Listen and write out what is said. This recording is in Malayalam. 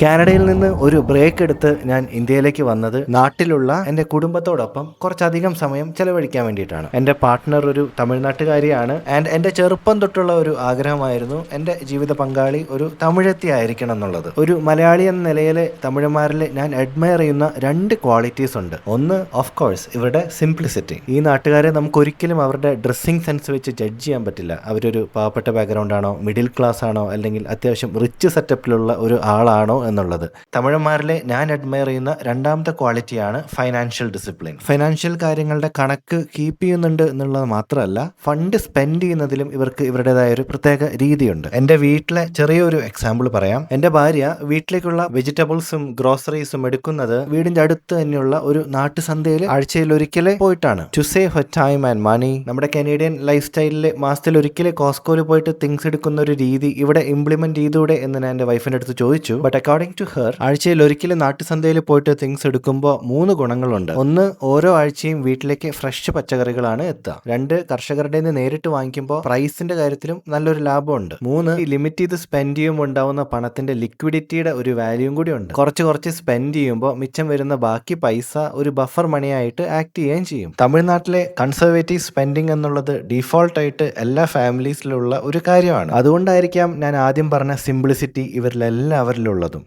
കാനഡയിൽ നിന്ന് ഒരു ബ്രേക്ക് എടുത്ത് ഞാൻ ഇന്ത്യയിലേക്ക് വന്നത് നാട്ടിലുള്ള എൻ്റെ കുടുംബത്തോടൊപ്പം കുറച്ചധികം സമയം ചെലവഴിക്കാൻ വേണ്ടിയിട്ടാണ്. എൻ്റെ പാർട്ട്ണർ ഒരു തമിഴ്നാട്ടുകാരിയാണ്. ആൻഡ് എൻ്റെ ചെറുപ്പം തൊട്ടുള്ള ഒരു ആഗ്രഹമായിരുന്നു എൻ്റെ ജീവിത പങ്കാളി ഒരു തമിഴത്തി ആയിരിക്കണം എന്നുള്ളത്. ഒരു മലയാളി എന്ന നിലയിൽ തമിഴന്മാരിൽ ഞാൻ അഡ്മയർ ചെയ്യുന്ന രണ്ട് ക്വാളിറ്റീസ് ഉണ്ട്. ഒന്ന് ഓഫ് കോഴ്സ് ഇവരുടെ സിംപ്ലിസിറ്റി. ഈ നാട്ടുകാരെ നമുക്ക് ഒരിക്കലും അവരുടെ ഡ്രസ്സിങ് സെൻസ് വെച്ച് ജഡ്ജ് ചെയ്യാൻ പറ്റില്ല. അവരൊരു പാവപ്പെട്ട ബാക്ക്ഗ്രൗണ്ട് ആണോ, മിഡിൽ ക്ലാസ് ആണോ, അല്ലെങ്കിൽ അത്യാവശ്യം റിച്ച് സെറ്റപ്പിലുള്ള ഒരു ആളാണോ എന്നുള്ളത്. തമിഴന്മാരിലെ ഞാൻ അഡ്മയർ ചെയ്യുന്ന രണ്ടാമത്തെ ക്വാളിറ്റിയാണ് ഫൈനാൻഷ്യൽ ഡിസിപ്ലിൻ. ഫൈനാൻഷ്യൽ കാര്യങ്ങളുടെ കണക്ക് കീപ്പ് ചെയ്യുന്നുണ്ട് എന്നുള്ളത് മാത്രമല്ല, ഫണ്ട് സ്പെൻഡ് ചെയ്യുന്നതിലും ഇവർക്ക് ഇവരുടേതായ ഒരു പ്രത്യേക രീതിയുണ്ട്. എൻ്റെ വീട്ടിലെ ചെറിയൊരു എക്സാമ്പിൾ പറയാം. എൻ്റെ ഭാര്യ വീട്ടിലേക്കുള്ള വെജിറ്റബിൾസും ഗ്രോസറീസും എടുക്കുന്നത് വീടിന്റെ അടുത്ത് തന്നെയുള്ള ഒരു നാട്ടുസന്ധ്യയിൽ ആഴ്ചയിൽ ഒരിക്കലേ പോയിട്ടാണ്. To save her time and money. നമ്മുടെ കനേഡിയൻ ലൈഫ് സ്റ്റൈലിൽ മാസത്തിൽ ഒരിക്കലേ കോസ്കോയിൽ പോയിട്ട് തിങ്സ് എടുക്കുന്ന ഒരു രീതി ഇവിടെ ഇംപ്ലിമെന്റ് ചെയ്തൂടെ എന്ന് ഞാൻ എൻ്റെ വൈഫിന്റെ അടുത്ത് ചോദിച്ചു. ബട്ട് അക്കോർഡിംഗ് ടു ഹെർ, ആഴ്ചയിൽ ഒരിക്കലും നാട്ടുസന്ധ്യയിൽ പോയിട്ട് തിങ്സ് എടുക്കുമ്പോൾ 3 ഗുണങ്ങളുണ്ട്. ഒന്ന്, ഓരോ ആഴ്ചയും വീട്ടിലേക്ക് ഫ്രഷ് പച്ചക്കറികളാണ് എത്തുക. 2, കർഷകരുടെ നിന്ന് നേരിട്ട് വാങ്ങിക്കുമ്പോൾ പ്രൈസിന്റെ കാര്യത്തിലും നല്ലൊരു ലാഭമുണ്ട്. 3, ലിമിറ്റ് ചെയ്ത് സ്പെൻഡ് ചെയ്യുമ്പോൾ ഉണ്ടാവുന്ന പണത്തിന്റെ ലിക്വിഡിറ്റിയുടെ ഒരു വാല്യൂം കൂടി ഉണ്ട്. കുറച്ച് സ്പെൻഡ് ചെയ്യുമ്പോൾ മിച്ചം വരുന്ന ബാക്കി പൈസ ഒരു ബഫർ മണിയായിട്ട് ആക്ട് ചെയ്യുകയും ചെയ്യും. തമിഴ്നാട്ടിലെ കൺസർവേറ്റീവ് സ്പെൻഡിങ് എന്നുള്ളത് ഡീഫോൾട്ട് ആയിട്ട് എല്ലാ ഫാമിലീസിലുള്ള ഒരു കാര്യമാണ്. അതുകൊണ്ടായിരിക്കാം ഞാൻ ആദ്യം പറഞ്ഞ സിംപ്ലിസിറ്റി ഇവരിലെല്ലാവരിലുള്ളതും.